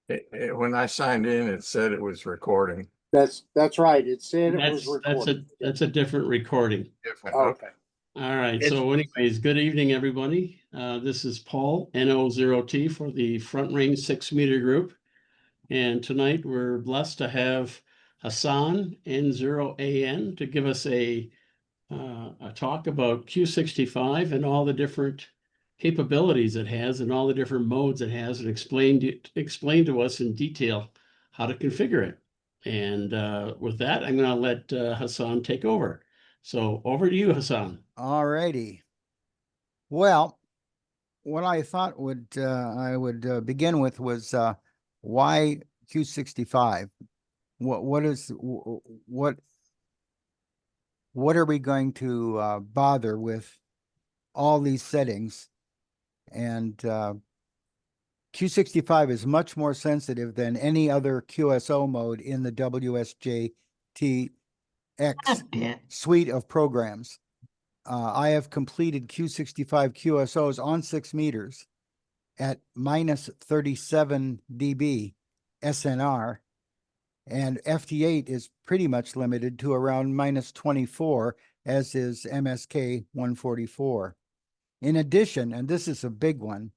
When I signed in, it said it was recording. That's right. It said it was That's recorded. that's a different recording. Different. Okay. All right, It's- so anyways, good evening, everybody. This is Paul, NO0T for the Front Range 6-meter group. And tonight we're blessed to have Hassan, N0AN, to give us a talk about Q65 and all the different capabilities it has and all the different modes it has, and explain to us in detail how to configure it. And with that, I'm going to let Hassan take over. So over to you, Hassan. All righty. Well, what I thought I would begin with was why Q65? What are we going to bother with all these settings? And Q65 is much more sensitive than any other QSO mode in the WSJTX suite of programs. I have completed Q65 QSOs on 6 meters at minus 37 dB SNR, and FT8 is pretty much limited to around minus 24, as is MSK 144. In addition, and this is a big one,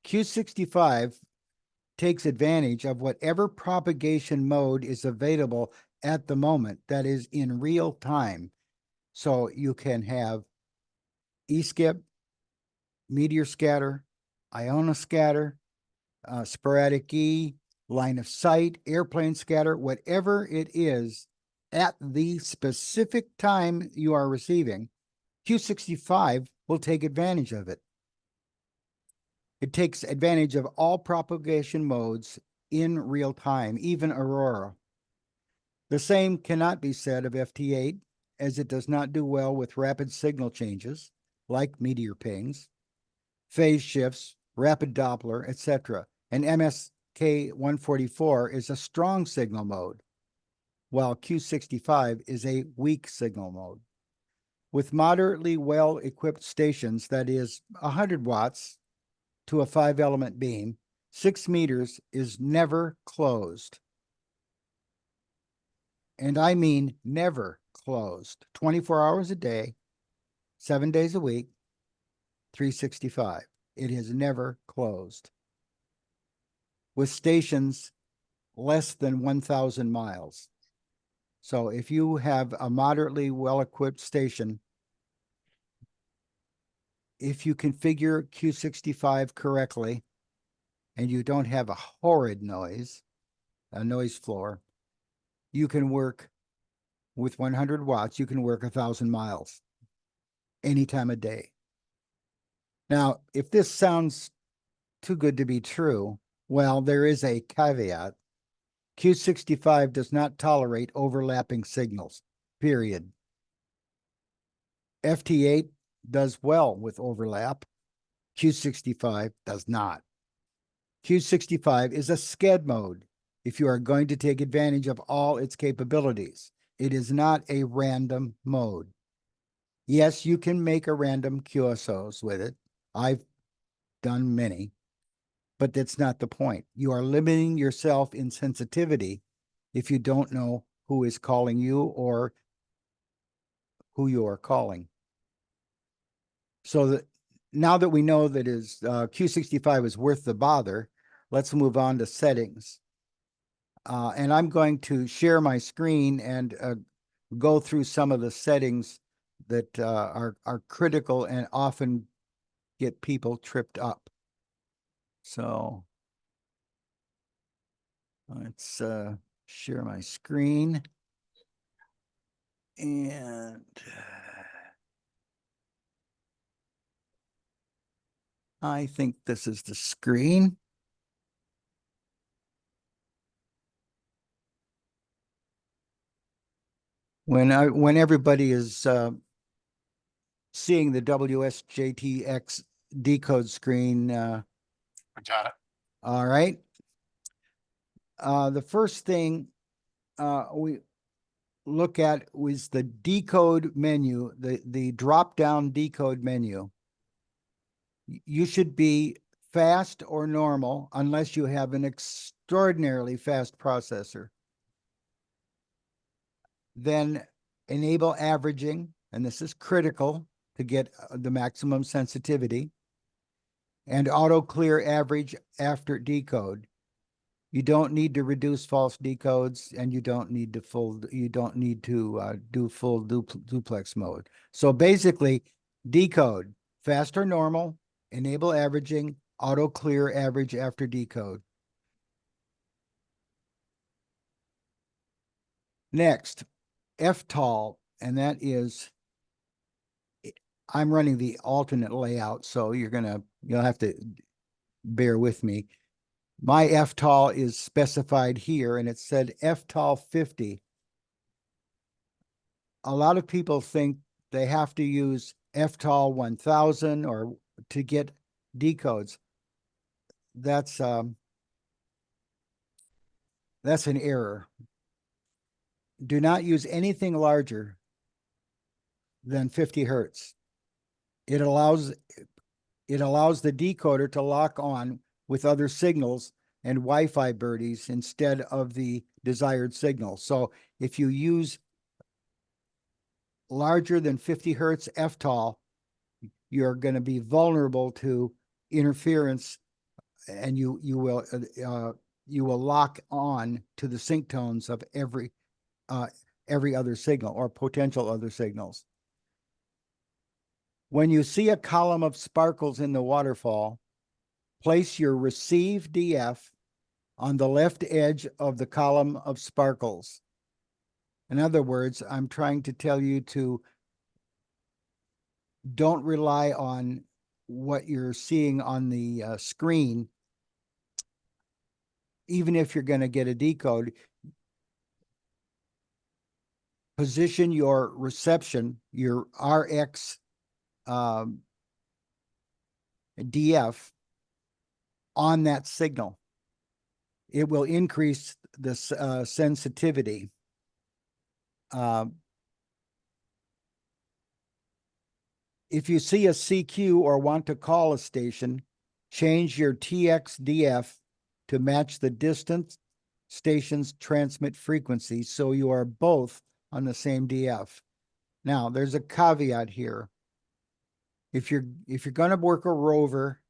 Q65 takes advantage of whatever propagation mode is available at the moment, that is in real time. So you can have E-skip, meteor scatter, Iona scatter, sporadic E, line of sight, airplane scatter, whatever it is at the specific time you are receiving, Q65 will take advantage of it. It takes advantage of all propagation modes in real time, even Aurora. The same cannot be said of FT8, as it does not do well with rapid signal changes, like meteor pings, phase shifts, rapid Doppler, etc. And MSK 144 is a strong signal mode, while Q65 is a weak signal mode. With moderately well-equipped stations, that is 100 watts to a 5-element beam, 6 meters is never closed. And I mean never closed. 24 hours a day, 7 days a week, 365. It is never closed. With stations less than 1,000 miles. So if you have a moderately well-equipped station, if you configure Q65 correctly, and you don't have a horrid noise, a noise floor, you can work with 100 watts, you can work 1,000 miles any time of day. Now, if this sounds too good to be true, well, there is a caveat. Q65 does not tolerate overlapping signals, period. FT8 does well with overlap. Q65 does not. Q65 is a SCED mode if you are going to take advantage of all its capabilities. It is not a random mode. Yes, you can make a random QSOs with it. I've done many, but that's not the point. You are limiting yourself in sensitivity if you don't know who is calling you or who you are calling. So that now that we know that Q65 is worth the bother, let's move on to settings. And I'm going to share my screen and go through some of the settings that are critical and often get people tripped up. So let's share my screen. And I think this is the screen. When everybody is seeing the WSJTX decode screen, I got it. all right. The first thing we look at was the decode menu, the drop-down decode menu. You should be fast or normal unless you have an extraordinarily fast processor. Then enable averaging, and this is critical to get the maximum sensitivity, and auto clear average after decode. You don't need to reduce false decodes, and you don't need to do full duplex mode. So basically, decode, fast or normal, enable averaging, auto clear average after decode. Next, FTOL, and that is, I'm running the alternate layout, so you'll have to bear with me. My FTOL is specified here, and it said FTOL 50. A lot of people think they have to use FTOL 1000 or to get decodes. That's an error. Do not use anything larger than 50 hertz. It allows the decoder to lock on with other signals and Wi-Fi birdies instead of the desired signal. So if you use larger than 50 hertz FTOL, you're going to be vulnerable to interference, and you will lock on to the sync tones of every other signal or potential other signals. When you see a column of sparkles in the waterfall, place your receive DF on the left edge of the column of sparkles. In other words, I'm trying to tell you to don't rely on what you're seeing on the screen. Even if you're going to get a decode, position your reception, your RX DF on that signal. It will increase the sensitivity. If you see a CQ or want to call a station, change your TXDF to match the distant station's transmit frequency so you are both on the same DF. Now, there's a caveat here. If you're going to work a rover,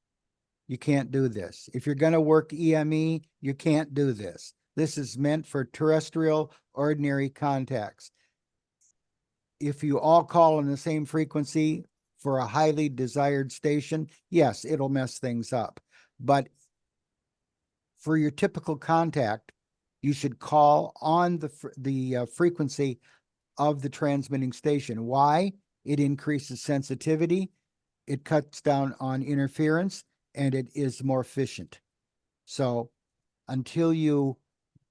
you can't do this. If you're going to work EME, you can't do this. This is meant for terrestrial ordinary contacts. If you all call on the same frequency for a highly desired station, yes, it'll mess things up. But for your typical contact, you should call on the frequency of the transmitting station. Why? It increases sensitivity, it cuts down on interference, and it is more efficient. So until you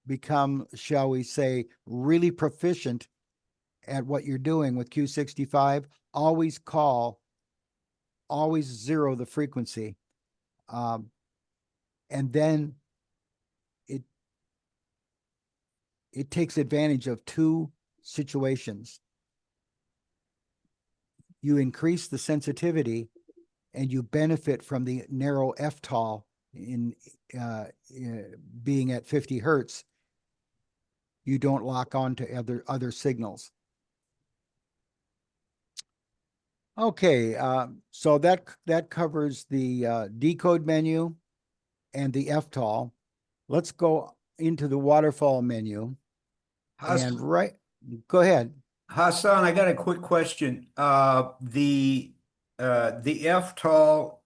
become, shall we say, really proficient at what you're doing with Q65, always zero the frequency. And then it takes advantage of two situations. You increase the sensitivity and you benefit from the narrow FTOL in being at 50 hertz. You don't lock on to other signals. Okay, so that covers the decode menu and the FTOL. Let's go into the waterfall menu. And go ahead. Hassan, I got a quick question. The FTOL,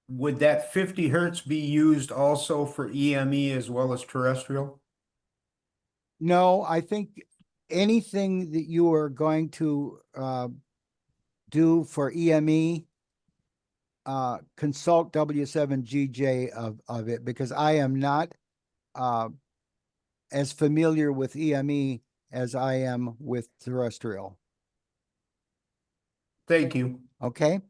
would that 50 hertz be used also for EME as well as terrestrial? No, I think anything that you are going to do for EME, consult W7GJ of it, because I am not as familiar with EME as I am with terrestrial. Thank you. Okay.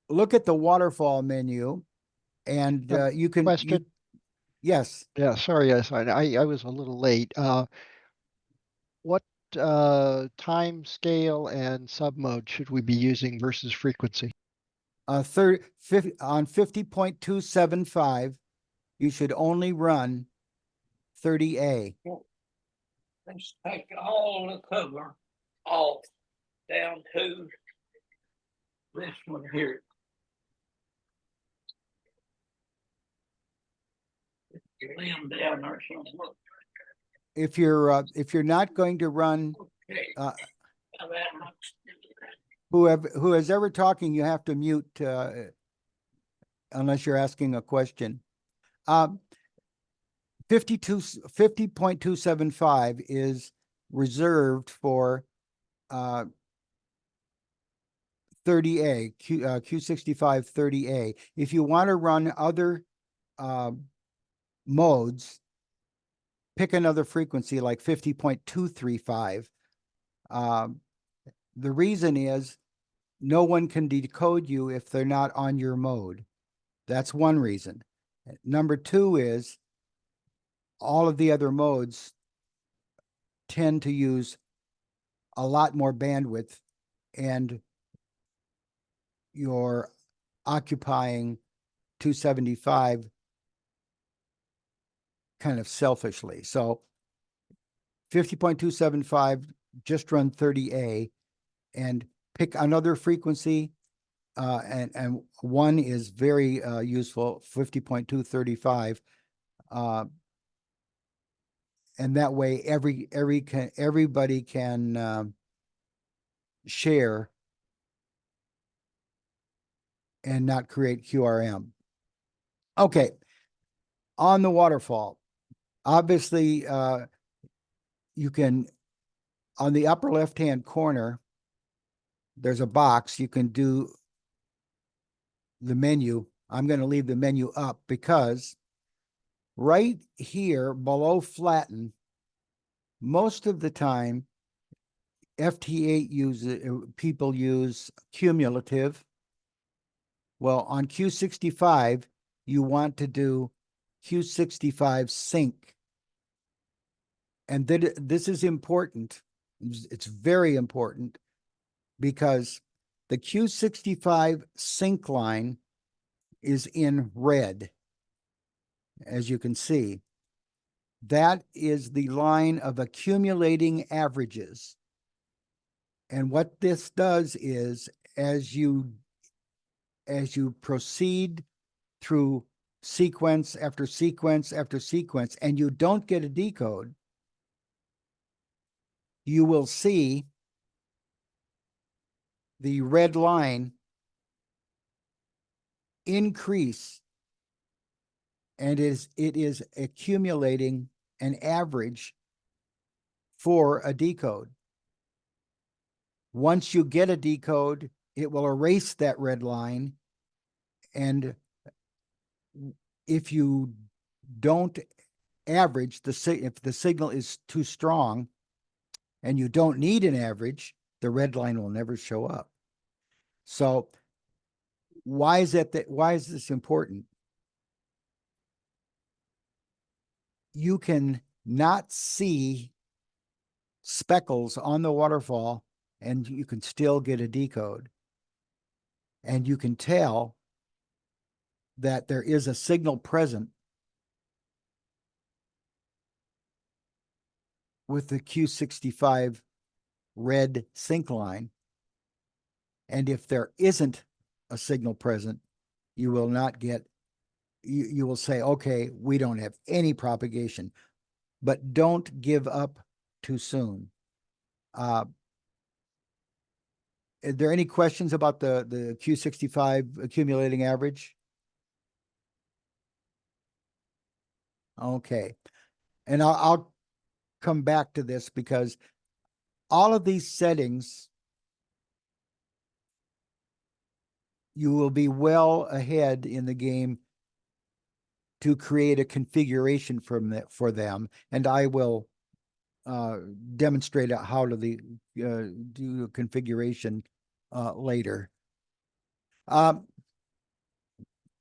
Look at the waterfall menu, and you can. Question? Yes. Yeah, sorry, I was a little late. What time scale and submode should we be using versus frequency? on 50.275, you should only run 30A. Let's take all the cover off down to this one here. Limb down there somewhere. If you're not going to run, Okay. uh, Now that looks- who is ever talking, you have to mute, unless you're asking a question. 50.275 is reserved for 30A, Q65 30A. If you want to run other modes, pick another frequency like 50.235. The reason is no one can decode you if they're not on your mode. That's one reason. Number two is all of the other modes tend to use a lot more bandwidth, and you're occupying 275 kind of selfishly. So 50.275, just run 30A and pick another frequency. And one is very useful, 50.235. And that way everybody can share and not create QRM. Okay, on the waterfall, obviously you can, on the upper left-hand corner, there's a box. You can do the menu. I'm going to leave the menu up because right here below flatten, most of the time FT8 people use cumulative. Well, on Q65, you want to do Q65 sync. And this is important. It's very important because the Q65 sync line is in red, as you can see. That is the line of accumulating averages. And what this does is, as you proceed through sequence after sequence after sequence, and you don't get a decode, you will see the red line increase, and it is accumulating an average for a decode. Once you get a decode, it will erase that red line, and if you don't average if the signal is too strong and you don't need an average, the red line will never show up. So why is this important? You can not see speckles on the waterfall and you can still get a decode. And you can tell that there is a signal present with the Q65 red sync line. And if there isn't a signal present, you will not get, you will say, okay, we don't have any propagation, but don't give up too soon. Are there any questions about the Q65 accumulating average? Okay. And I'll come back to this because all of these settings, you will be well ahead in the game to create a configuration for them. And I will demonstrate how to do a configuration later.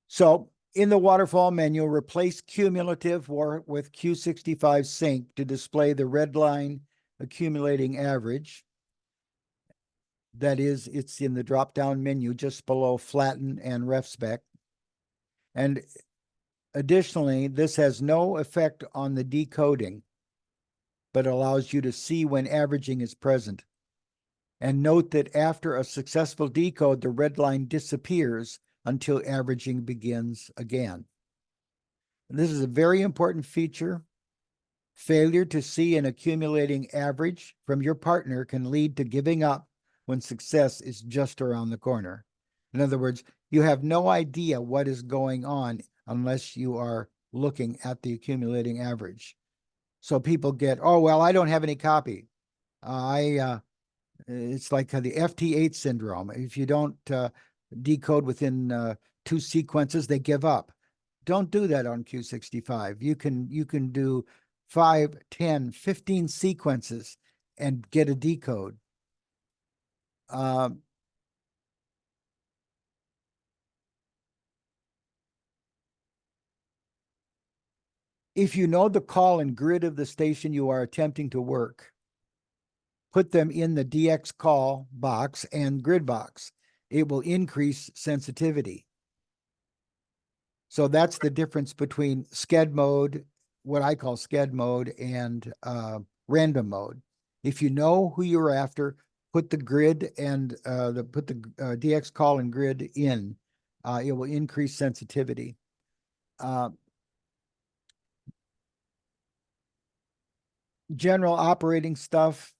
So in the waterfall menu, replace cumulative with Q65 sync to display the red line accumulating average. That is, it's in the drop-down menu just below flatten and ref spec. And additionally, this has no effect on the decoding, but allows you to see when averaging is present. And note that after a successful decode, the red line disappears until averaging begins again. This is a very important feature. Failure to see an accumulating average from your partner can lead to giving up when success is just around the corner. In other words, you have no idea what is going on unless you are looking at the accumulating average. So people get, oh, well, I don't have any copy. It's like the FT8 syndrome. If you don't decode within 2 sequences, they give up. Don't do that on Q65. You can do 5, 10, 15 sequences and get a decode. If you know the call and grid of the station you are attempting to work, put them in the DX call box and grid box. It will increase sensitivity. So that's the difference between SCED mode, what I call SCED mode, and random mode. If you know who you're after, put the grid and put the DX call and grid in. It will increase sensitivity. General operating stuff,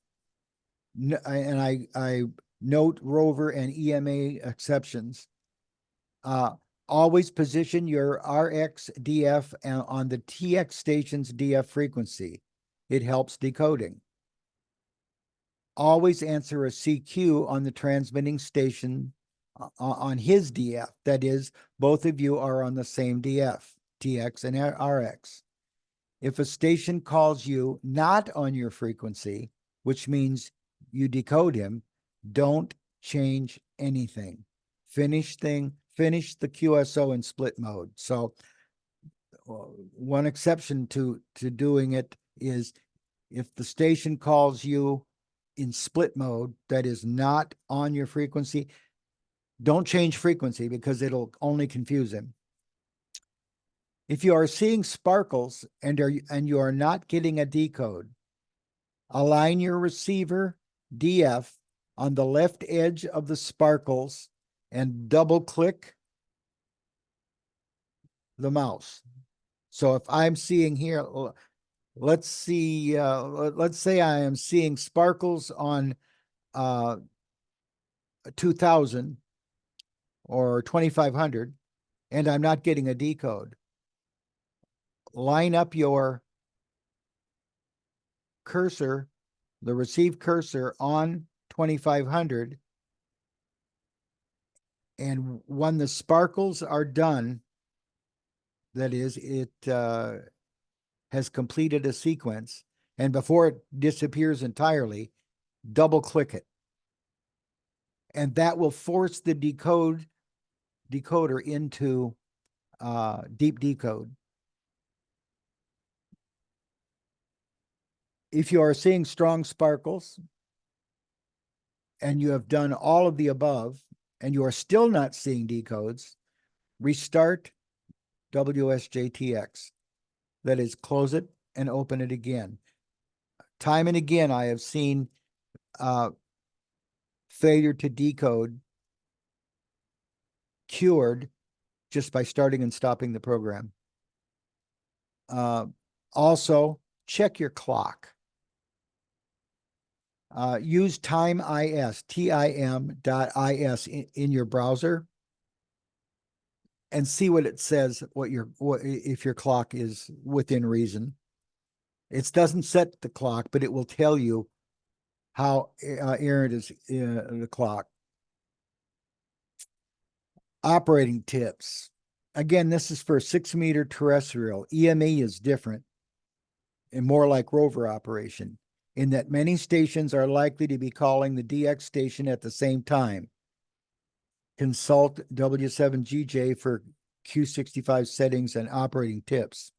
and I note Rover and EMA exceptions. Always position your RX DF on the TX station's DF frequency. It helps decoding. Always answer a CQ on the transmitting station on his DF. That is, both of you are on the same DF, TX and RX. If a station calls you not on your frequency, which means you decode him, don't change anything. Finish the QSO in split mode. So one exception to doing it is if the station calls you in split mode that is not on your frequency, don't change frequency because it'll only confuse him. If you are seeing sparkles and you are not getting a decode, align your receiver DF on the left edge of the sparkles and double click the mouse. So if I'm seeing here, let's see, let's say I am seeing sparkles on 2000 or 2500 and I'm not getting a decode. Line up your cursor, the receive cursor on 2500, and when the sparkles are done, that is, it has completed a sequence, and before it disappears entirely, double click it. And that will force the decoder into deep decode. If you are seeing strong sparkles and you have done all of the above and you are still not seeing decodes, restart WSJTX. That is, close it and open it again. Time and again, I have seen failure to decode cured just by starting and stopping the program. Also, check your clock. Use TIME.is, TIM.is in your browser and see what it says, if your clock is within reason. It doesn't set the clock, but it will tell you how errant is the clock. Operating tips. Again, this is for 6-meter terrestrial. EMA is different and more like rover operation, in that many stations are likely to be calling the DX station at the same time. Consult W7GJ for Q65 settings and operating tips.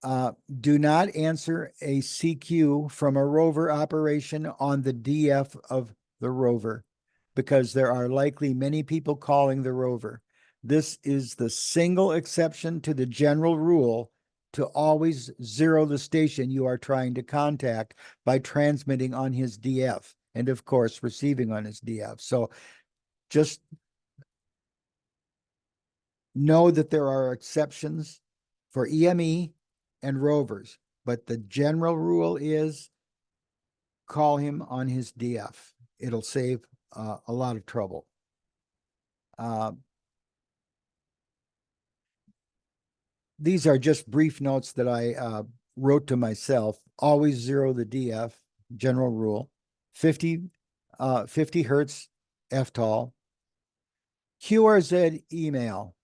Do not answer a CQ from a rover operation on the DF of the rover, because there are likely many people calling the rover. This is the single exception to the general rule to always zero the station you are trying to contact by transmitting on his DF and, of course, receiving on his DF. So just know that there are exceptions for EME and rovers, but the general rule is call him on his DF. It'll save a lot of trouble. These are just brief notes that I wrote to myself. Always zero the DF, general rule. 50 hertz FTOL. QRZ email.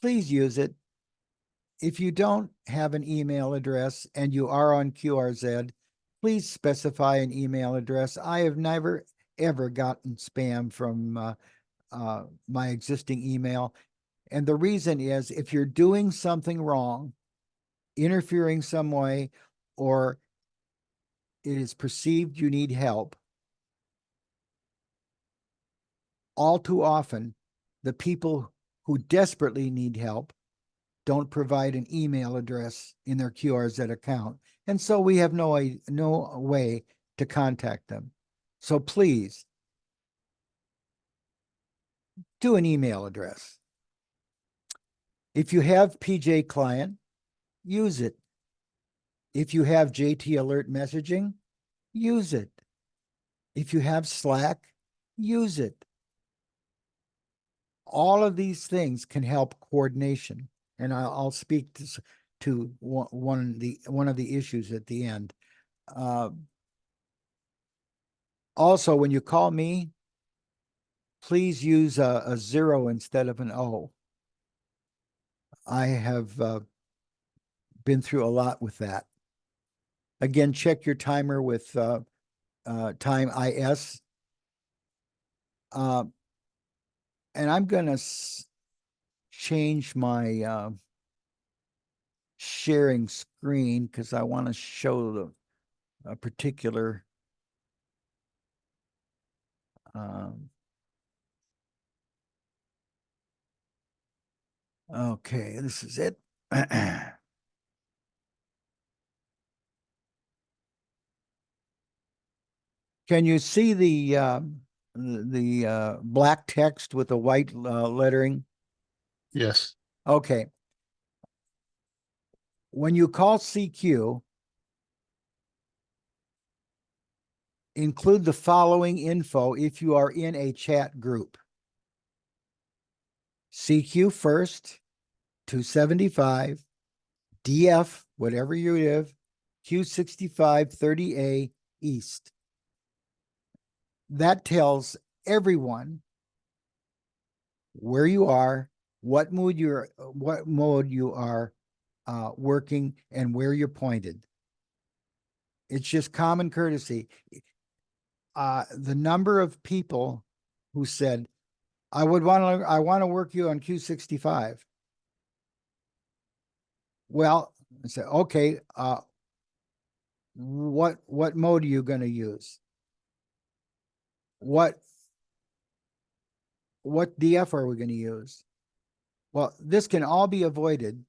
Please use it. If you don't have an email address and you are on QRZ, please specify an email address. I have never, ever gotten spam from my existing email. And the reason is if you're doing something wrong, interfering some way, or it is perceived you need help, all too often, the people who desperately need help don't provide an email address in their QRZ account. And so we have no way to contact them. So please do an email address. If you have PJ Client, use it. If you have JT Alert messaging, use it. If you have Slack, use it. All of these things can help coordination. And I'll speak to one of the issues at the end. Also, when you call me, please use a 0 instead of an O. I have been through a lot with that. Again, check your timer with time IS. And I'm going to change my sharing screen because I want to show a particular okay, this is it. Can you see the black text with the white lettering? Yes. Okay. When you call CQ, include the following info if you are in a chat group. CQ first, 275, DF, whatever you have, Q65 30A East. That tells everyone where you are, what mode you are working, and where you're pointed. It's just common courtesy. The number of people who said, I want to work you on Q65. Well, I said, okay, what mode are you going to use? What DF are we going to use? Well, this can all be avoided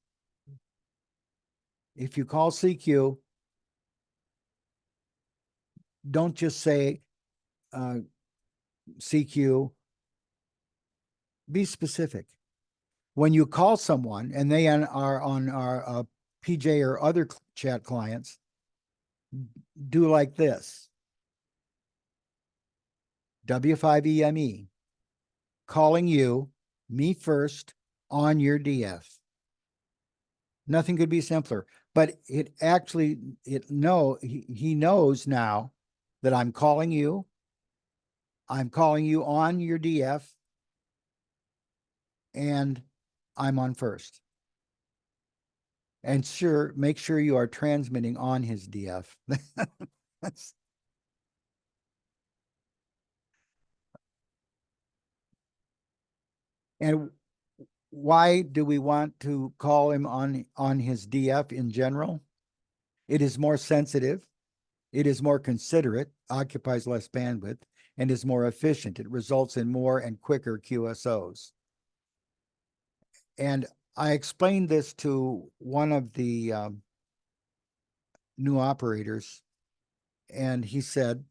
if you call CQ. Don't just say CQ. Be specific. When you call someone and they are on our PJ or other chat clients, do like this. W5EME, calling you, me first, on your DF. Nothing could be simpler, but it actually, he knows now that I'm calling you on your DF, and I'm on first. And make sure you are transmitting on his DF. And why do we want to call him on his DF in general? It is more sensitive. It is more considerate, occupies less bandwidth, and is more efficient. It results in more and quicker QSOs. And I explained this to one of the new operators, and he said,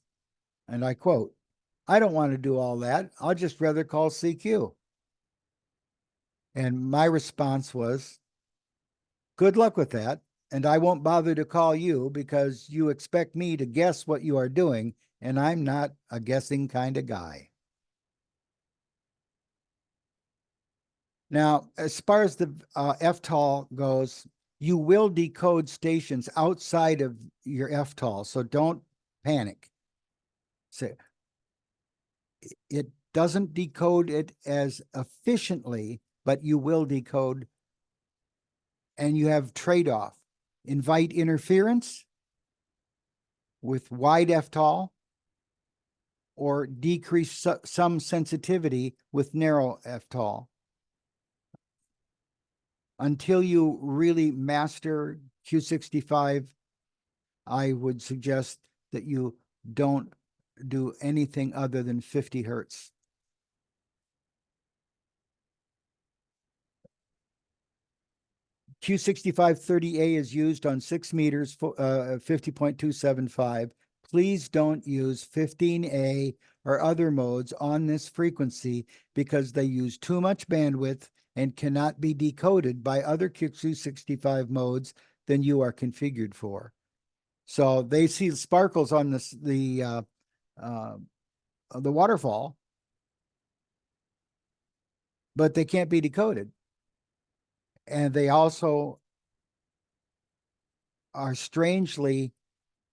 and I quote, "I don't want to do all that. I'll just rather call CQ." And my response was, "Good luck with that. And I won't bother to call you because you expect me to guess what you are doing, and I'm not a guessing kind of guy." Now, as far as the FTOL goes, you will decode stations outside of your FTOL, so don't panic. So it doesn't decode it as efficiently, but you will decode, and you have trade-off. Invite interference with wide FTOL, or decrease some sensitivity with narrow FTOL. Until you really master Q65, I would suggest that you don't do anything other than 50 hertz. Q65 30A is used on 6 meters, 50.275. Please don't use 15A or other modes on this frequency because they use too much bandwidth and cannot be decoded by other Q65 modes than you are configured for. So they see sparkles on the waterfall, but they can't be decoded. And they also are strangely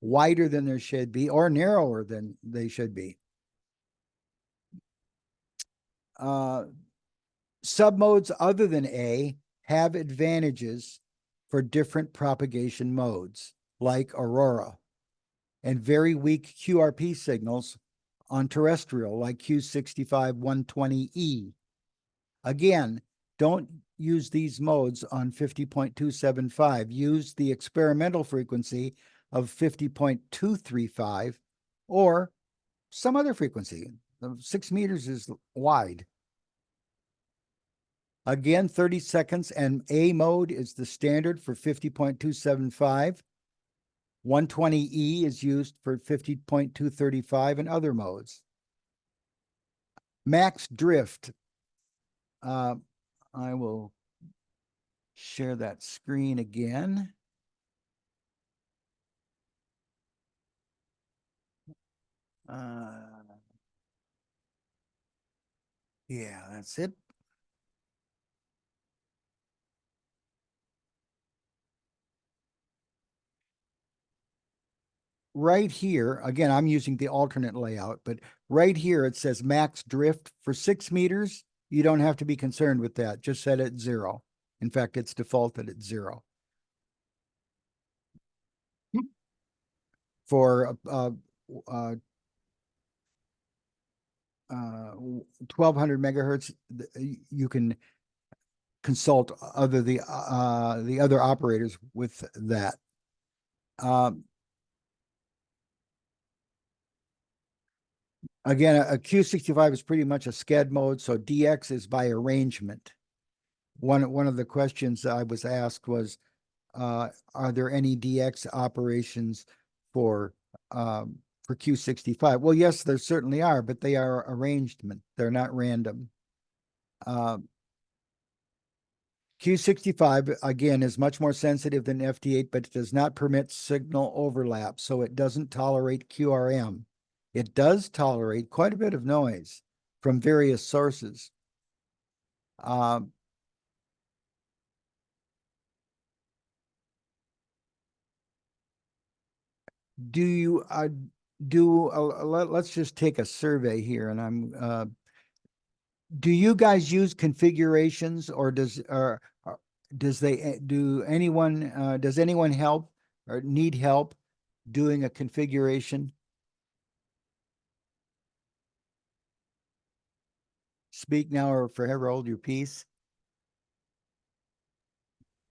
wider than there should be, or narrower than they should be. Submodes other than A have advantages for different propagation modes, like Aurora, and very weak QRP signals on terrestrial, like Q65 120E. Again, don't use these modes on 50.275. Use the experimental frequency of 50.235 or some other frequency. 6 meters is wide. Again, 30 seconds, and A mode is the standard for 50.275. 120E is used for 50.235 and other modes. Max drift. I will share that screen again. Yeah, that's it. Right here, again, I'm using the alternate layout, but right here it says max drift for 6 meters. You don't have to be concerned with that. Just set it 0. In fact, it's defaulted at 0. For 1200 megahertz, you can consult the other operators with that. Again, a Q65 is pretty much a SCED mode, so DX is by arrangement. One of the questions I was asked was, are there any DX operations for Q65? Well, yes, there certainly are, but they are arrangement. They're not random. Q65, again, is much more sensitive than FT8, but it does not permit signal overlap, so it doesn't tolerate QRM. It does tolerate quite a bit of noise from various sources. Do you let's just take a survey here, and I'm do you guys use configurations, or does anyone help or need help doing a configuration? Speak now or forever hold your peace.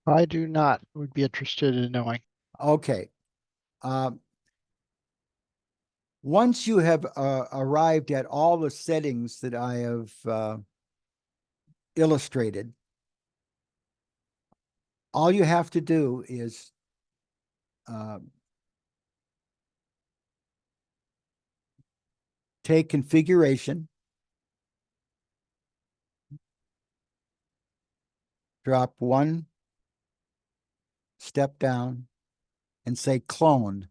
I do not, would be interested in knowing. Okay. Once you have arrived at all the settings that I have illustrated, all you have to do is take configuration, drop one step down, and say clone.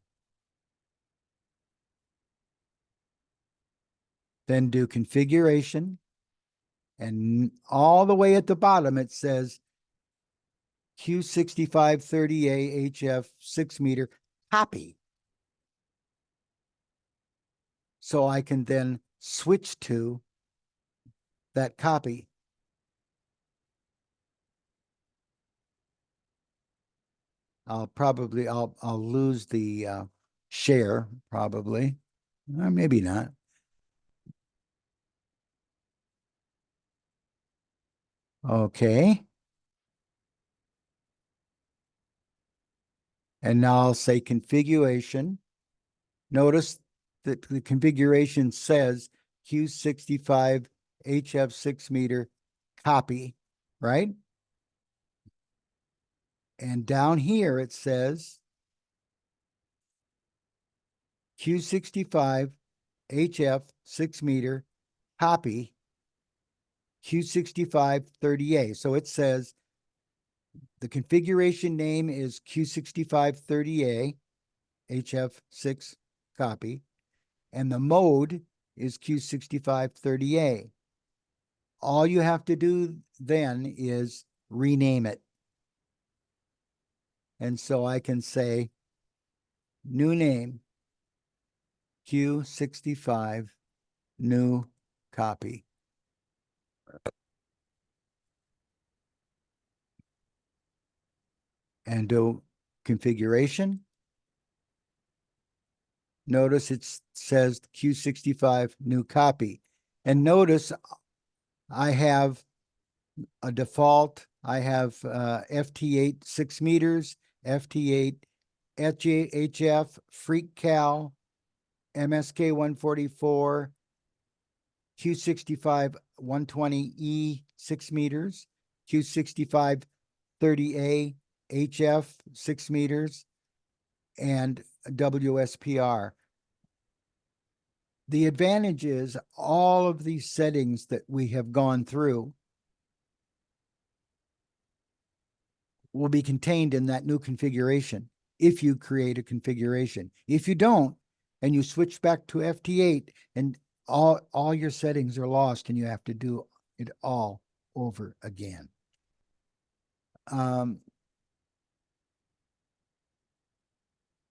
Then do configuration, and all the way at the bottom it says Q65 30A HF 6 meter copy. So I can then switch to that copy. I'll lose the share probably, or maybe not. Okay. And now I'll say configuration. Notice that the configuration says Q65 HF 6 meter copy, right? And down here it says Q65 HF 6 meter copy Q65 30A. So it says the configuration name is Q65 30A HF 6 copy, and the mode is Q65 30A. All you have to do then is rename it. And so I can say new name, Q65 new copy. And do configuration. Notice it says Q65 new copy. And notice I have a default. I have FT8 6 meters, FT8 HF, Freak Cal, MSK 144, Q65 120E 6 meters, Q65 30A HF 6 meters, and WSPR. The advantage is all of these settings that we have gone through will be contained in that new configuration if you create a configuration. If you don't, and you switch back to FT8, and all your settings are lost and you have to do it all over again.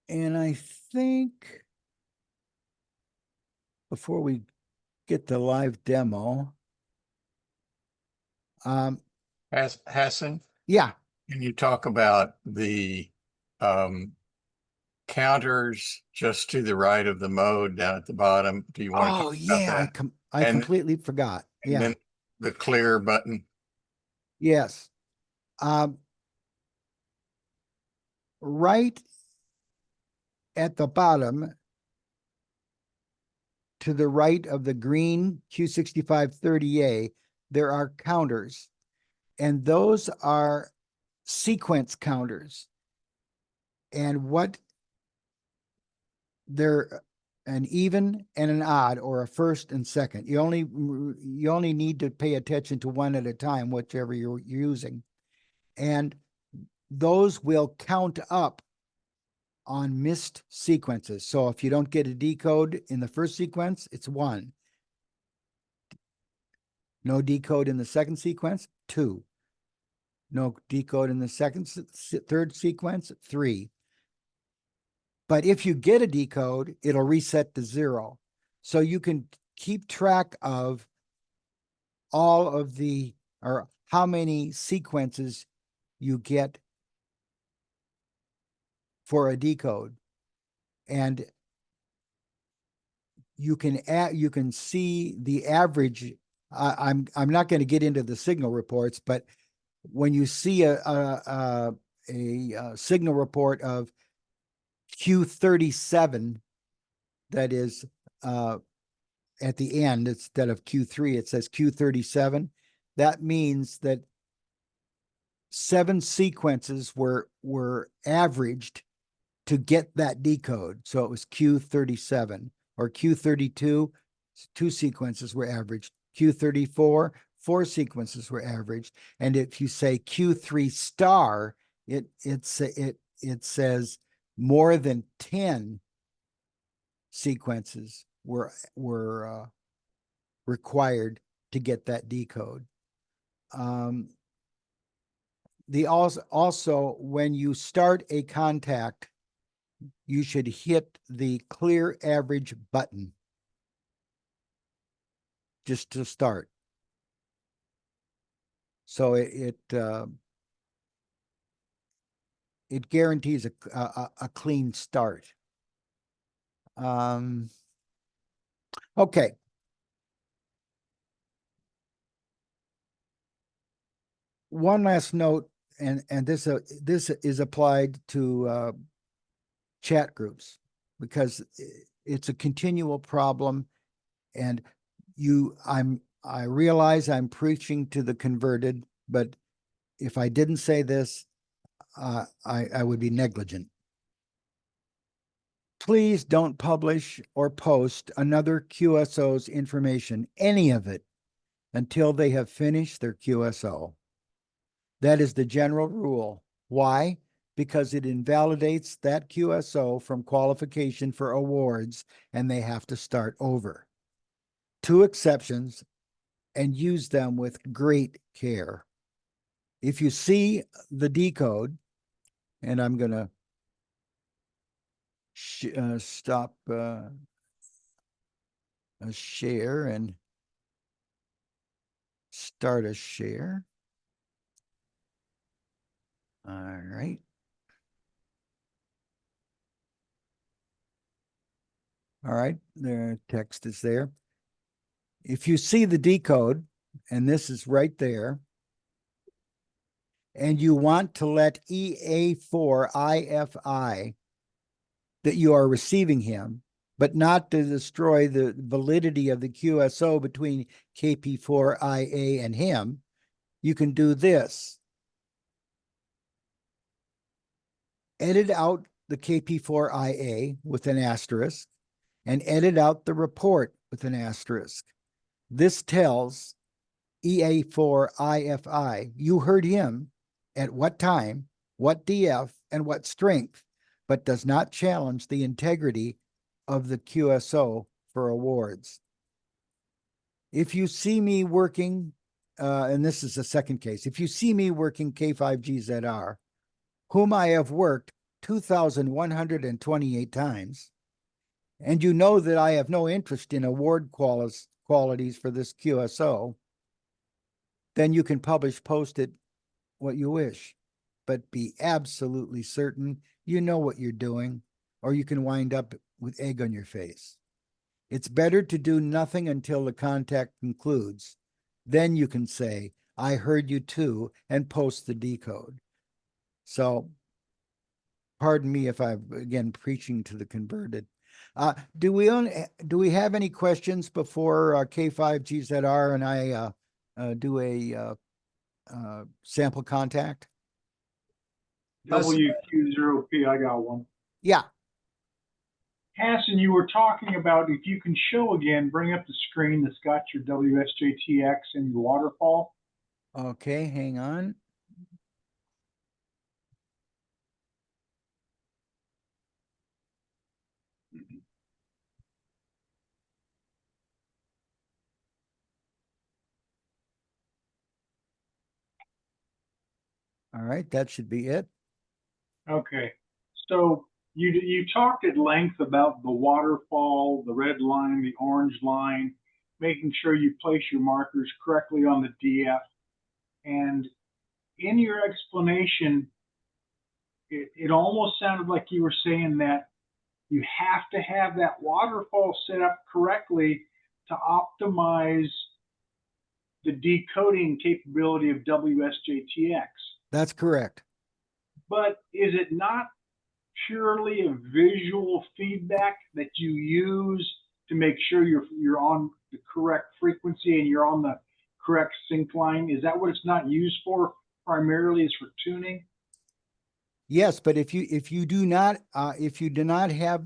And I think before we get the live demo, Hassan, yeah. can you talk about the counters just to the right of the mode down at the bottom? Do you want to Oh talk about yeah, that? I And- completely forgot. And Yeah. then the clear button. Yes. Right at the bottom, to the right of the green Q65 30A, there are counters, and those are sequence counters. And what they're an even and an odd, or a first and second. You only need to pay attention to one at a time, whichever you're using. And those will count up on missed sequences. So if you don't get a decode in the first sequence, it's 1. No decode in the second sequence, 2. No decode in the third sequence, 3. But if you get a decode, it'll reset to 0. So you can keep track of all of or how many sequences you get for a decode. And you can see the average. I'm not going to get into the signal reports, but when you see a signal report of Q37, that is at the end, instead of Q3, it says Q37. That means that 7 sequences were averaged to get that decode. So it was Q37 or Q32, 2 sequences were averaged. Q34, 4 sequences were averaged. And if you say Q3 star, it says more than 10 sequences were required to get that decode. Also, when you start a contact, you should hit the clear average button just to start. So it guarantees a clean start. Okay. One last note, and this is applied to chat groups, because it's a continual problem, and I realize I'm preaching to the converted, but if I didn't say this, I would be negligent. Please don't publish or post another QSO's information, any of it, until they have finished their QSO. That is the general rule. Why? Because it invalidates that QSO from qualification for awards, and they have to start over. 2 exceptions, and use them with great care. If you see the decode, and I'm going to stop a share and start a share. All right. All right, the text is there. If you see the decode, and this is right there, and you want to let EA4 IFI that you are receiving him, but not to destroy the validity of the QSO between KP4IA and him, you can do this. Edit out the KP4IA with an asterisk, and edit out the report with an asterisk. This tells EA4IFI, you heard him at what time, what DF, and what strength, but does not challenge the integrity of the QSO for awards. If you see me working, and this is the second case, if you see me working K5GZR, whom I have worked 2,128 times, and you know that I have no interest in award qualities for this QSO, then you can post it what you wish, but be absolutely certain you know what you're doing, or you can wind up with egg on your face. It's better to do nothing until the contact concludes. Then you can say, I heard you too, and post the decode. So, pardon me if I'm, again, preaching to the converted. Do we have any questions before K5GZR and I do a sample contact? WQ0P, I got one. Yeah. Hassan, you were talking about, if you can show again, bring up the screen that's got your WSJTX and your waterfall. Okay, hang on. All right, that should be it. Okay, so you talked at length about the waterfall, the red line, the orange line, making sure you place your markers correctly on the DF. And in your explanation, it almost sounded like you were saying that you have to have that waterfall set up correctly to optimize the decoding capability of WSJTX. That's correct. But is it not purely a visual feedback that you use to make sure you're on the correct frequency and you're on the correct sync line? Is that what it's not used for primarily, is for tuning? Yes, but if you do not have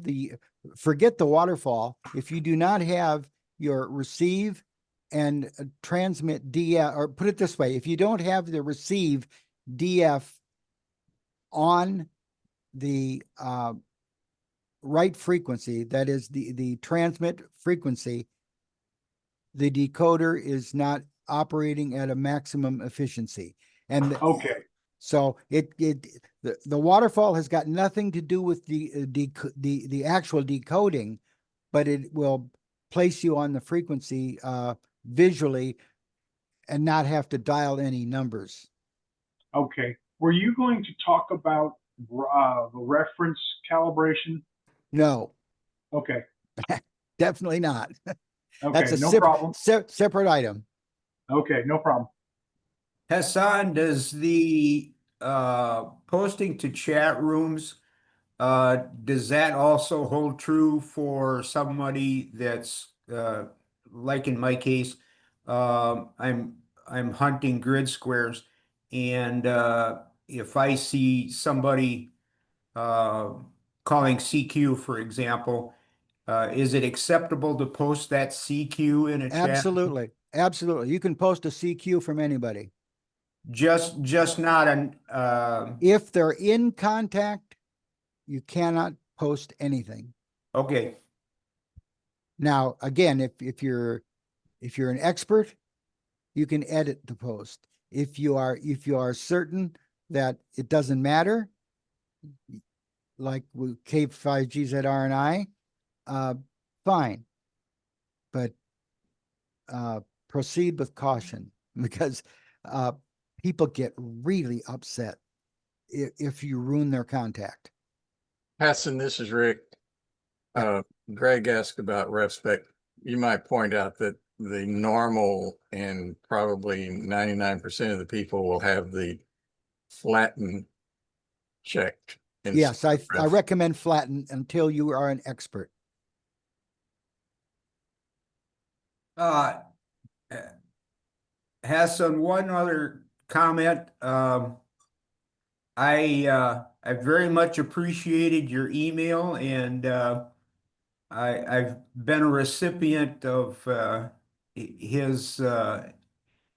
forget the waterfall, if you do not have your receive and transmit DF, or put it this way, if you don't have the receive DF on the right frequency, that is the transmit frequency, the decoder is not operating at a maximum efficiency. And Okay. so the waterfall has got nothing to do with the actual decoding, but it will place you on the frequency visually and not have to dial any numbers. Okay. Were you going to talk about the reference calibration? No, Okay. definitely not. Okay. That's a No problem. separate item. Okay. No problem. Hassan, does the posting to chat rooms, does that also hold true for somebody that's like in my case, I'm hunting grid squares, and if I see somebody calling CQ, for example, is it acceptable to post that CQ in a chat? Absolutely. Absolutely. You can post a CQ from anybody. Just not an If they're in contact, you cannot post anything. okay. Now, again, if you're an expert, you can edit the post. If you are certain that it doesn't matter, like with K5GZR and I, fine. But proceed with caution, because people get really upset if you ruin their contact. Hassan, this is Rick. Greg asked about RevSpec. You might point out that the normal and probably 99% of the people will have the flatten checked. Yes, I instead of recommend flatten until you are an expert. Hassan, one other comment. I very much appreciated your email, and I've been a recipient of his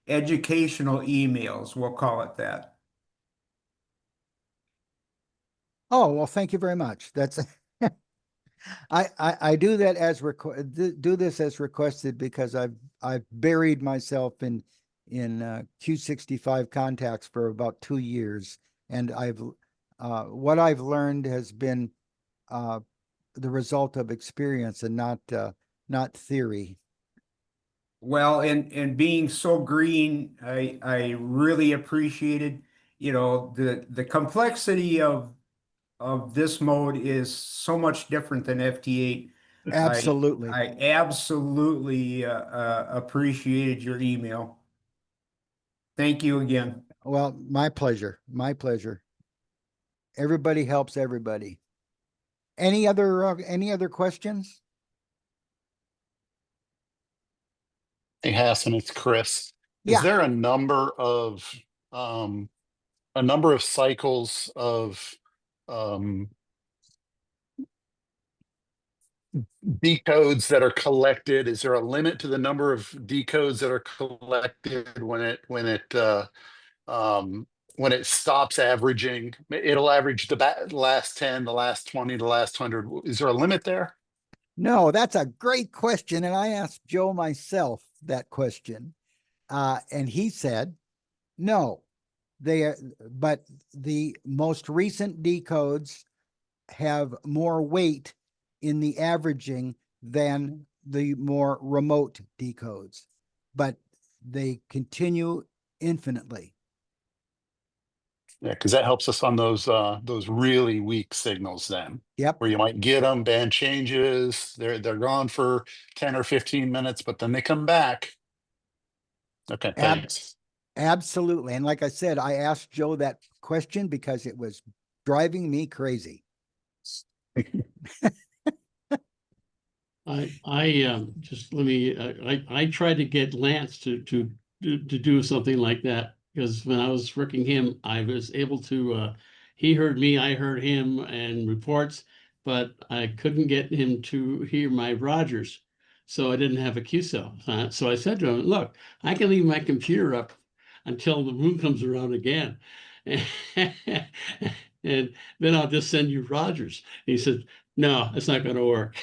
educational emails, we'll call it that. Oh, well, thank you very much. That's I do that as do this as requested, because I've buried myself in Q65 contacts for about 2 years, and what I've learned has been the result of experience and not theory. Well, and being so green, I really appreciated, the complexity of this mode is so much different than FT8. Absolutely. I absolutely appreciated your email. Thank you again. Well, my pleasure. My pleasure. Everybody helps everybody. Any other questions? Hey, Hassan, it's Chris. Yeah. Is there a number of cycles of decodes that are collected? Is there a limit to the number of decodes that are collected when it stops averaging? It'll average the last 10, the last 20, the last 100. Is there a limit there? No, that's a great question. And I asked Joe myself that question. And he said, no, but the most recent decodes have more weight in the averaging than the more remote decodes, but they continue infinitely. Yeah, because that helps us on those really weak signals then. Yep. Where you might get them, band changes, they're gone for 10 or 15 minutes, but then they come back. Okay, thanks. Absolutely. And like I said, I asked Joe that question because it was driving me crazy. Just let me, I tried to get Lance to do something like that, because when I was working him, I was able to, he heard me, I heard him and reports, but I couldn't get him to hear my Rogers. So I didn't have a Q cell. So I said to him, look, I can leave my computer up until the room comes around again. And then I'll just send you Rogers. He said, no, it's not going to work.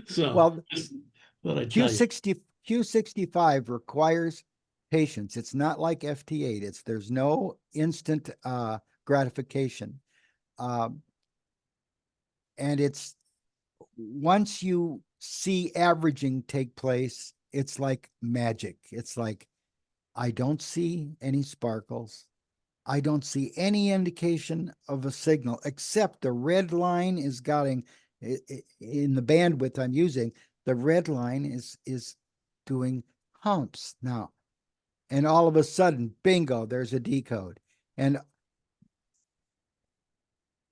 So, Well, just thought I'd tell you. Q65 requires patience. It's not like FT8. There's no instant gratification. And it's once you see averaging take place, it's like magic. It's like, I don't see any sparkles. I don't see any indication of a signal, except the red line is getting in the bandwidth I'm using. The red line is doing humps now, and all of a sudden, bingo! There's a decode, and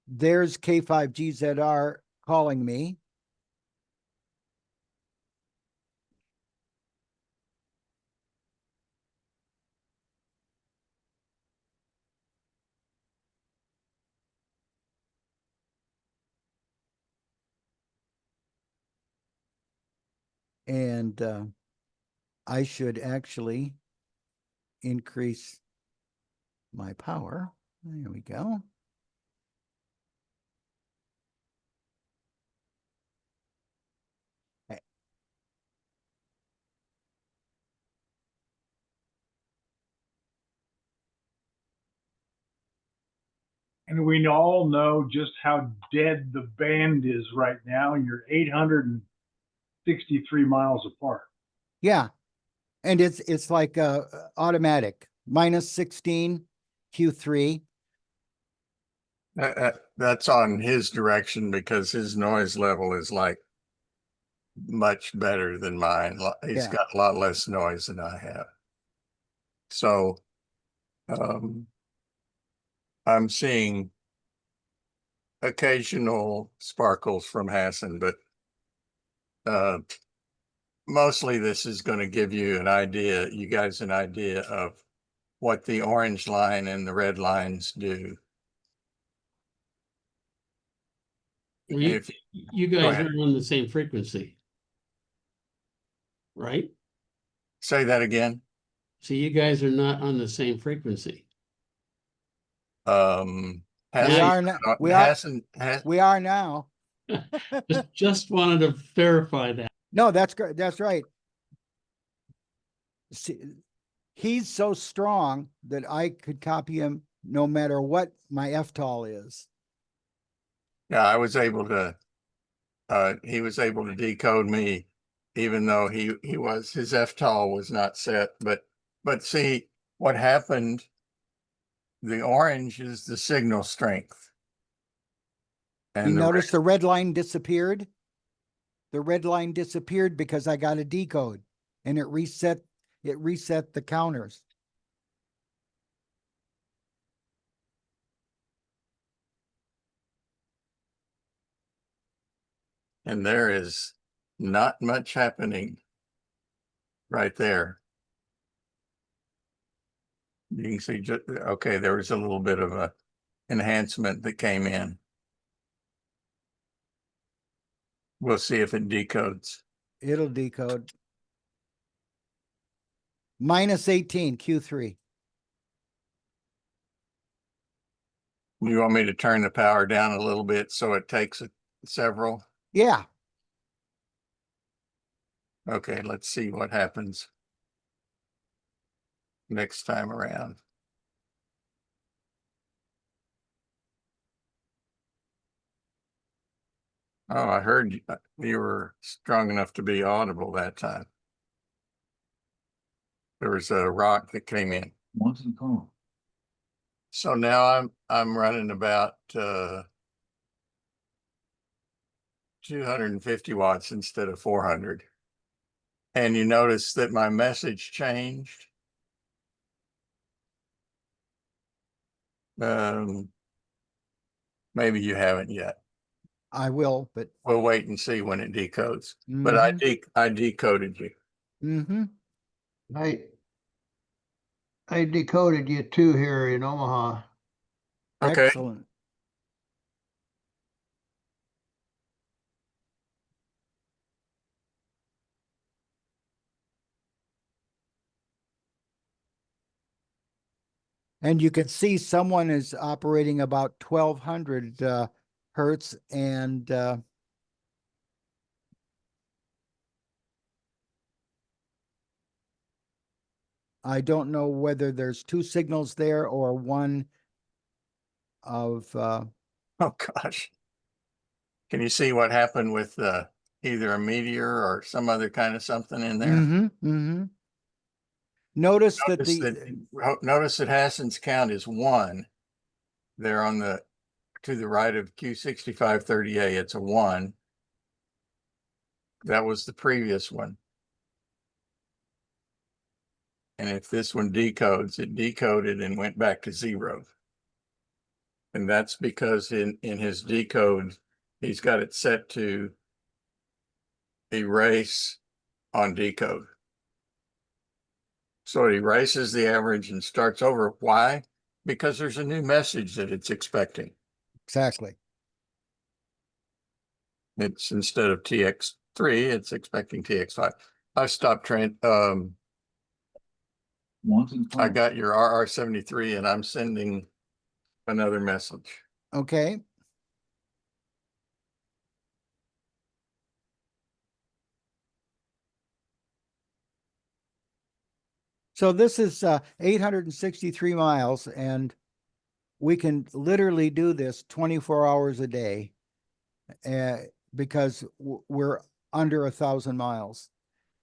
there's K5GZR calling me. And I should actually increase my power. There we go. And we all know just how dead the band is right now, and you're 863 miles apart. Yeah, and it's like automatic -16 Q3. That's on his direction because his noise level is like much better than mine. He's Yeah. got a lot less noise than I have. So I'm seeing occasional sparkles from Hassan, but mostly this is going to give you an idea, you guys an idea of what the orange line and the red lines do. Well, If you Go guys ahead. are on the same frequency, right? Say that again. So you guys are not on the same frequency. Hassan, We are now. We are now. Just wanted to verify that. No, that's great. That's right. See, he's so strong that I could copy him no matter what my FTOL is. yeah, I was able to, he was able to decode me, even though his FTOL was not set. But see what happened, the orange is the signal strength. You And notice the red line disappeared? The red line disappeared because I got a decode and it reset the counters. and there is not much happening right there. You can see just, okay, there was a little bit of a enhancement that came in. We'll see if it decodes. It'll decode. -18 Q3. You want me to turn the power down a little bit so it takes several? Yeah. Okay, let's see what happens next time around. Oh, I heard you were strong enough to be audible that time. There was a rock that came in. So now I'm running about 250 watts instead of 400. And you notice that my message changed. Maybe you haven't yet. I will, but. We'll wait and see when it decodes. But I decoded you. Mm-hmm. I decoded you too here in Omaha. Okay. Excellent. And you can see someone is operating about 1200 hertz, and I don't know whether there's two signals there or one of Oh, gosh. Can you see what happened with either a meteor or some other kind of something in there? Notice that Notice that Hassan's count is 1. There on the to the right of Q65 30A, it's a 1. That was the previous one. And if this one decodes, it decoded and went back to 0. And that's because in his decode, he's got it set to erase on decode. So it erases the average and starts over. Why? Because there's a new message that it's expecting. exactly. It's instead of TX3, it's expecting TX5. I stopped I got your RR73 and I'm sending another message. Okay. So this is 863 miles, and we can literally do this 24 hours a day because we're under 1,000 miles.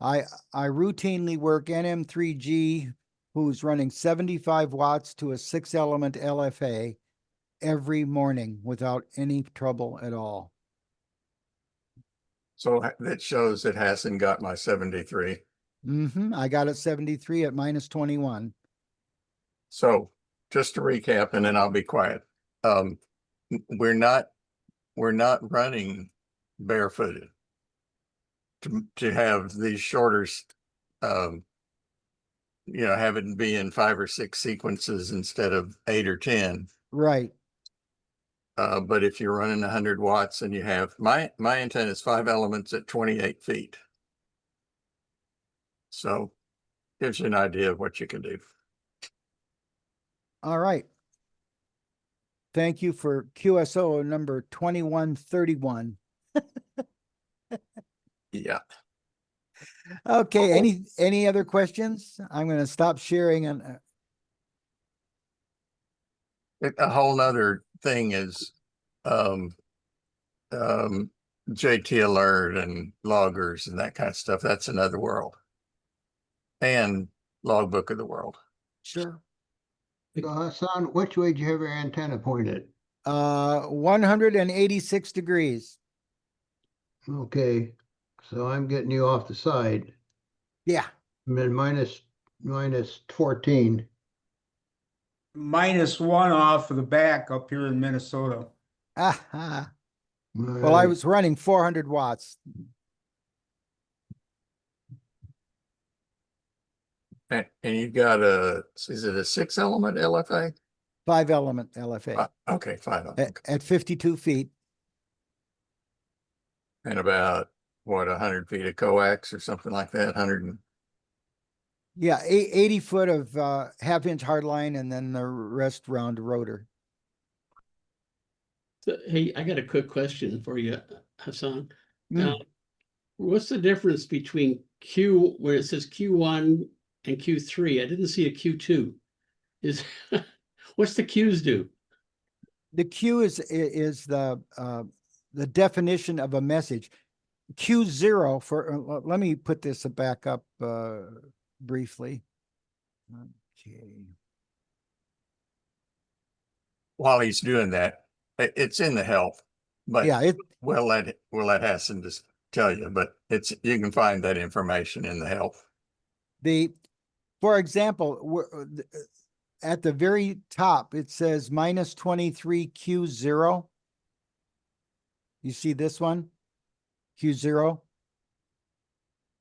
I routinely work NM3G, who's running 75 watts to a 6-element LFA every morning without any trouble at all. So that shows it hasn't got my 73. I got it 73 at -21. So just to recap, and then I'll be quiet. We're not running barefooted to have these shorter, have it be in 5 or 6 sequences instead of 8 or 10. Right. But if you're running 100 watts and you have my antenna is 5 elements at 28 feet. So gives you an idea of what you can do. All right. Thank you for QSO number 2131. Yeah. Okay, any other questions? I'm going to stop sharing and A whole nother thing is JT alert and loggers and that kind of stuff. That's another world. And logbook of the world. sure. So Hassan, which way do you have your antenna pointed? 186 degrees. Okay, so I'm getting you off the side. Yeah. I'm in minus 14. -1 off of the back up here in Minnesota. Aha. Well, I was running 400 watts. And you've got is it a 6-element LFA? 5-element LFA Okay, 5 element. at 52 feet. And about what, 100 feet of coax or something like that. 100. Yeah, 80 foot of 1/2-inch hardline, and then the rest round rotor. So, hey, I got a quick question for you, Hassan. Mm. What's the difference between where it says Q1 and Q3? I didn't see a Q2. What's the Qs do? The Q is the definition of a message. Q0 for let me put this back up briefly. Okay. While he's doing that, it's in the help, but Yeah, we'll let Hassan just tell you, but you can find that information in the help. For example, at the very top, it says -23 Q0. You see this one? Q0?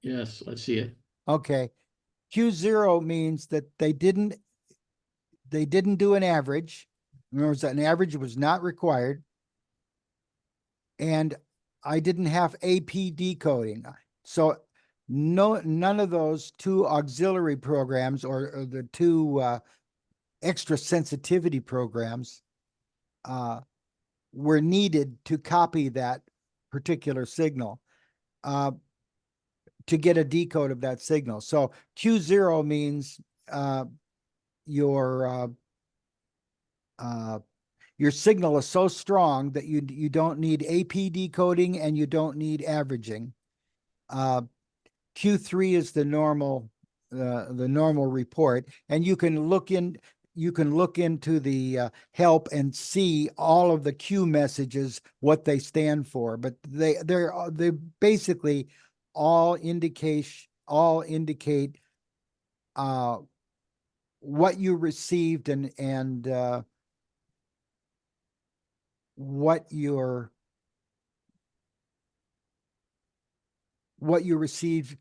Yes, I see it. Okay. Q0 means that they didn't do an average. In other words, an average was not required. And I didn't have AP decoding. So none of those two auxiliary programs or the two extra sensitivity programs were needed to copy that particular signal to get a decode of that signal. So Q0 means your signal is so strong that you don't need AP decoding and you don't need averaging. Q3 is the normal report, and you can look into the help and see all of the Q messages, what they stand for, but they basically all indicate what you received and what you received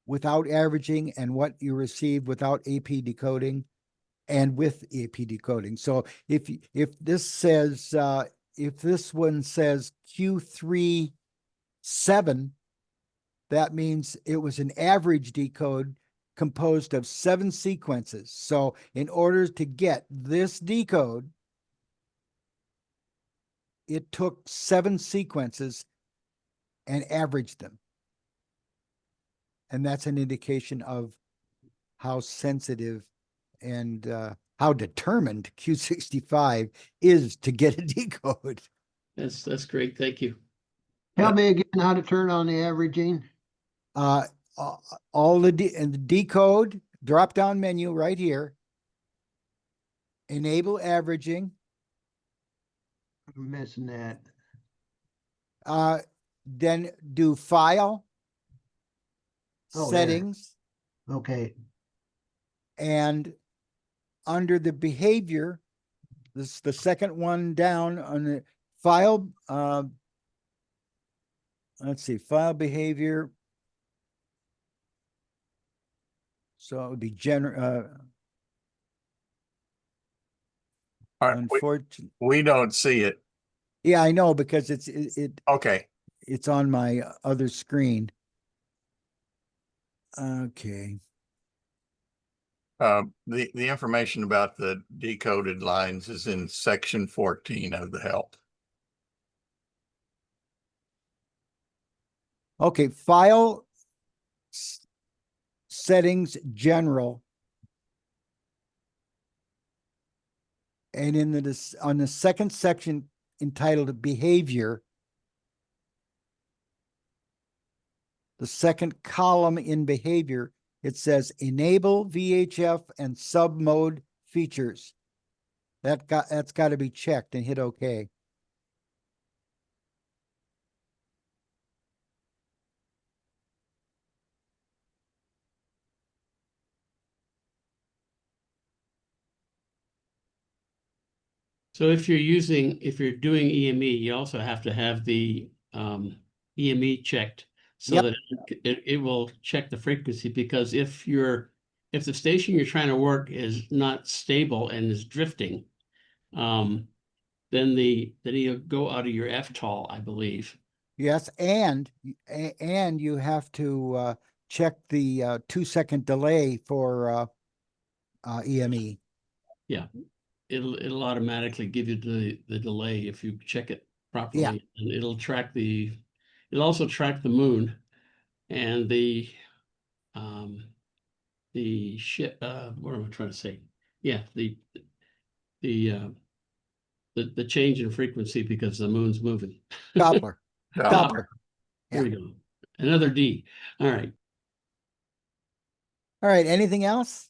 without averaging and what you received without AP decoding and with AP decoding. So if this says if this one says Q3 7, that means it was an average decode composed of 7 sequences. So in order to get this decode, it took 7 sequences and averaged them. And that's an indication of how sensitive and how determined Q65 is to get a decode. That's great. Thank you. Tell me again how to turn on the averaging. All the decode drop-down menu right here. Enable averaging. I'm missing that. Then do file, Oh, there. settings, Okay. and under the behavior, this is the second one down on the file. Let's see, file behavior. So it would be unfortunately. We don't see it. Yeah, I know, because it's Okay. it's on my other screen. Okay. The information about the decoded lines is in section 14 of the help. Okay, file settings general. And in on the second section entitled behavior, the second column in behavior, it says enable VHF and sub mode features. That's got to be checked and hit OK. So if you're doing EME, you also have to have the EME checked so Yep. that it will check the frequency, because if the station you're trying to work is not stable and is drifting, then you'll go out of your FTOL, I believe. Yes, and you have to check the 2-second delay for EME. Yeah, it'll automatically give you the delay if you check it properly, Yeah. and it'll also track the moon and the ship. What am I trying to say? Yeah, the change in frequency because the moon's moving. Doppler. Doppler. Yeah. There you go. Another D. All right. All right. Anything else?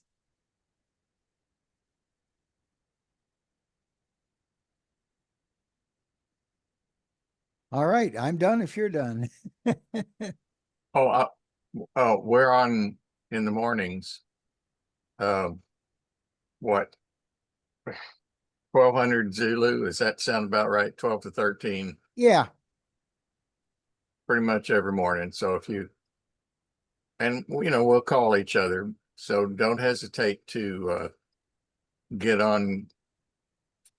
All right. I'm done if you're done. We're on in the mornings. What? 1200 Zulu, does that sound about right? 12 to 13. Yeah. pretty much every morning. So if you, and we'll call each other. So don't hesitate to get on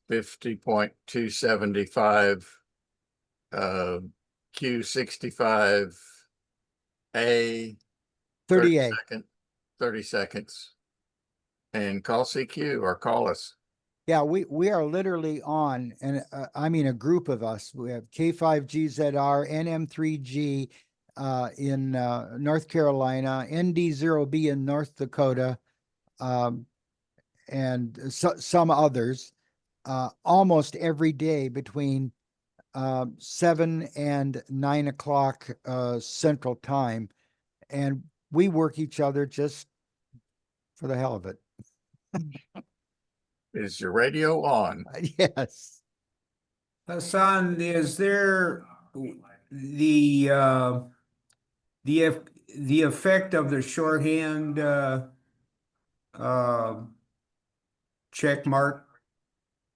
50.275 Q65 A 30 30A. 30 seconds and call CQ or call us. Yeah, we are literally on, and I mean a group of us. We have K5GZR, NM3G in North Carolina, ND0B in North Dakota, and some others. Almost every day between 7 and 9 o'clock Central Time, and we work each other just for the hell of it. Is your radio on? Yes. Hassan, is there the the effect of the shorthand check mark?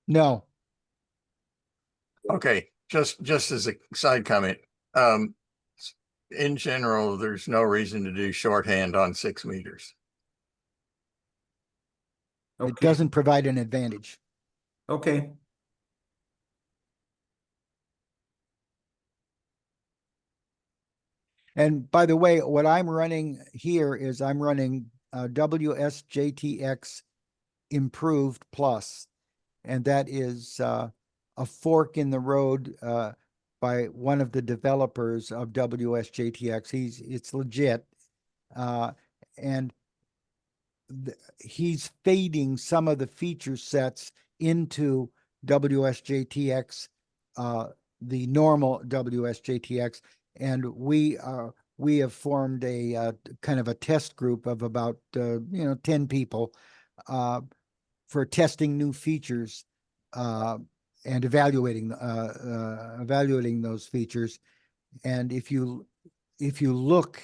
No. Okay, just as a side comment, in general, there's no reason to do shorthand on 6 meters. It Okay. doesn't provide an advantage. Okay. And by the way, what I'm running here is I'm running WSJTX Improved Plus, and that is a fork in the road by one of the developers of WSJTX. It's legit, and he's fading some of the feature sets into WSJTX, the normal WSJTX, and we have formed a kind of a test group of about 10 people for testing new features and evaluating those features. And if you look,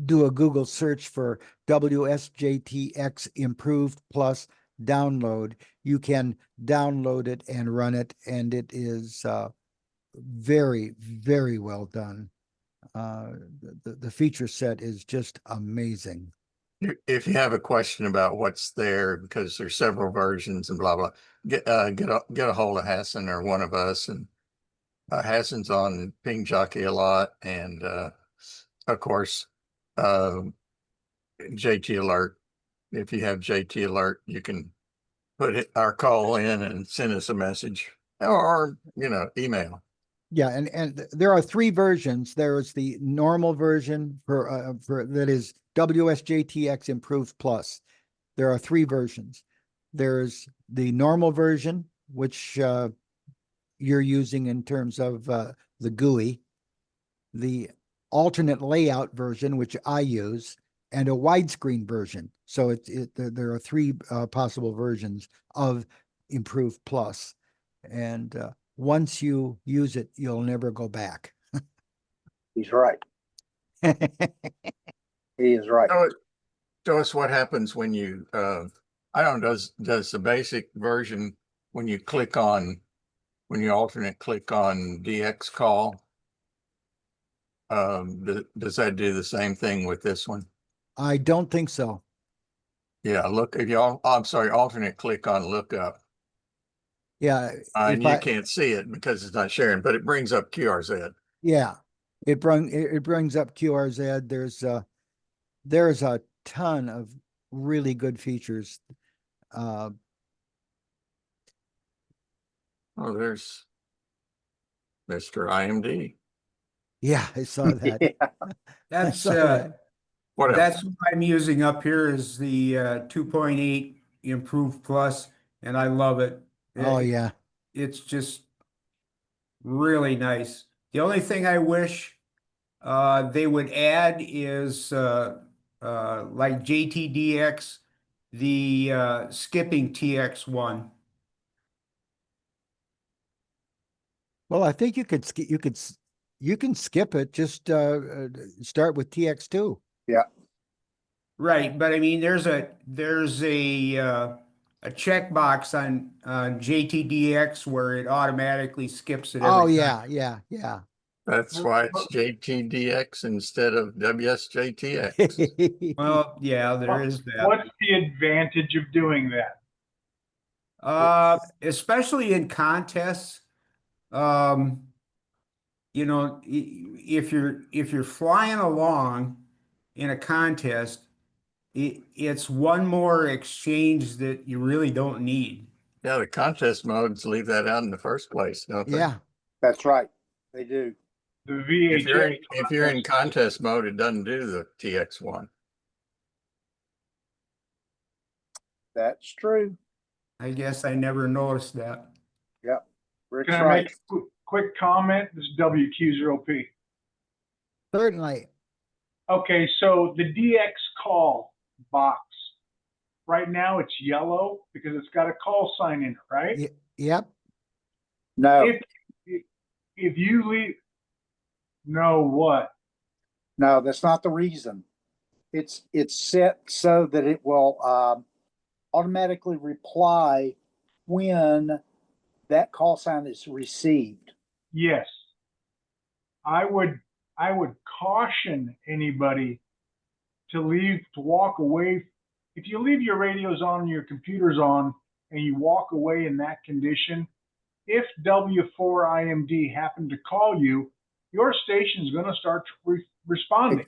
do a Google search for WSJTX Improved Plus download, you can download it and run it, and it is very, very well done. The feature set is just amazing. If you have a question about what's there, because there's several versions and blah blah, get a hold of Hassan or one of us. And Hassan's on Ping Jockey a lot, and of course JT Alert. If you have JT Alert, you can put our call in and send us a message, or email. Yeah, and there are 3 versions. There is the normal version for that is WSJTX Improved Plus. There are 3 versions. There's the normal version, which you're using in terms of the GUI, the alternate layout version, which I use, and a widescreen version. So there are 3 possible versions of Improved Plus, and once you use it, you'll never go back. He's right. He is right. Show us what happens when you I don't know, does the basic version when you alternate click on DX call, does that do the same thing with this one? I don't think so. Yeah, look, if you I'm sorry, alternate click on lookup. Yeah, And you can't see it because it's not sharing, but it brings up QRZ. Yeah, it brings up QRZ. There's a ton of really good features. Oh, there's Mr. IMD. Yeah, I saw that. Yeah. That's saw that. What else? that's what I'm using up here is the 2.8 Improved Plus, and I love it. Oh yeah. It's just really nice. The only thing I wish they would add is like JTDX, the skipping TX1. Well, I think you can skip it. Just start with TX2. Right, but I mean, there's a a checkbox on JTDX where it automatically skips it Oh, every yeah, yeah, yeah. That's why it's JTDX instead of WSJTX. time. Well, yeah, there is that. What's the advantage of doing that? Especially in contests, you know, if you're flying along in a contest, it's one more exchange that you really don't need. Yeah, the contest modes leave that out in the first place, don't they? Yeah, That's right. They do. The If you're in contest mode, it doesn't do the TX1. That's true. I guess I never noticed that. Yep. Rick's Can I right. make a quick comment? This is WQ0P. certainly. Okay, so the DX call box, right now it's yellow because it's got a call sign in it, right? Yep. No, If you leave, no, what? no, that's not the reason. It's set so that it will automatically reply when that call sign is received. Yes. I would caution anybody to walk away. If you leave your radios on and your computers on and you walk away in that condition, if W4IMD happened to call you, your station is going to start responding.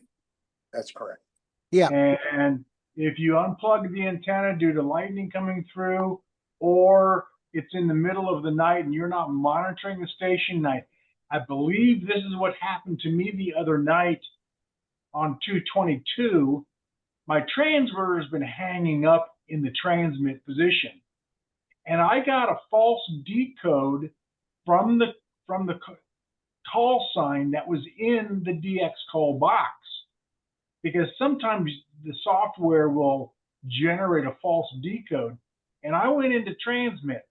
That's correct. Yeah. And if you unplug the antenna due to lightning coming through, or it's in the middle of the night and you're not monitoring the station, I believe this is what happened to me the other night on 222. My transverter has been hanging up in the transmit position, and I got a false decode from the call sign that was in the DX call box, because sometimes the software will generate a false decode. And I went into transmit,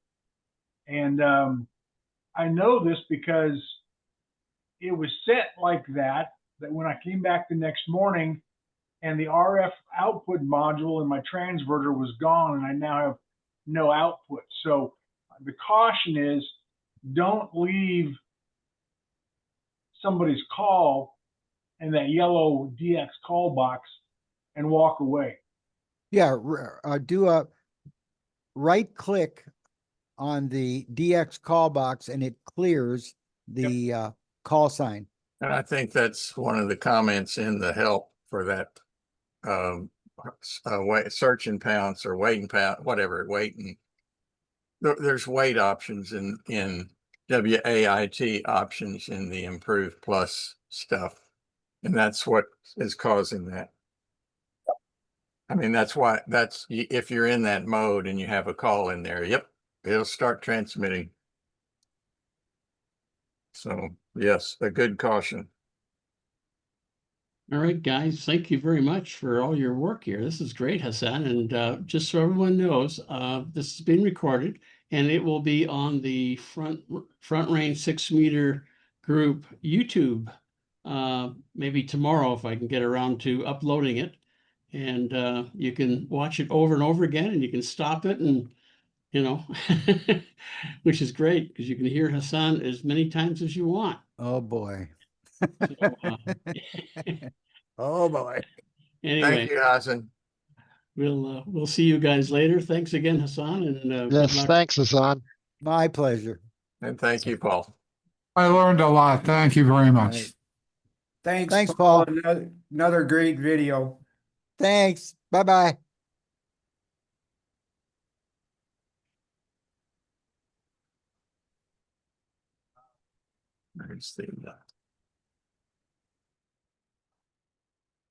and I know this because it was set like that when I came back the next morning and the RF output module in my transverter was gone, and I now have no output. So the caution is, don't leave somebody's call in that yellow DX call box and walk away. Yeah. Do a right click on the DX call box and it clears the call sign. And I think that's one of the comments in the help for that search and pounce or wait and pounce, whatever, waiting. There's wait options in WAIT options in the improved plus stuff. And that's what is causing that. I mean, that's why if you're in that mode and you have a call in there, yep, it'll start transmitting. So yes, a good caution. All right, guys, thank you very much for all your work here. This is great, Hassan. And just so everyone knows, this has been recorded and it will be on the front range 6-meter group YouTube, maybe tomorrow if I can get around to uploading it. And you can watch it over and over again, and you can stop it, and which is great because you can hear Hassan as many times as you want. Oh boy. So, Oh boy. anyway, Thank you, Hassan. we'll see you guys later. Thanks again, Hassan, and good Yes, luck. thanks, Hassan. My pleasure. And thank you, Paul. I learned a lot. Thank you very much. Right. Thanks, Paul. Another great video. Thanks. Bye-bye. There's the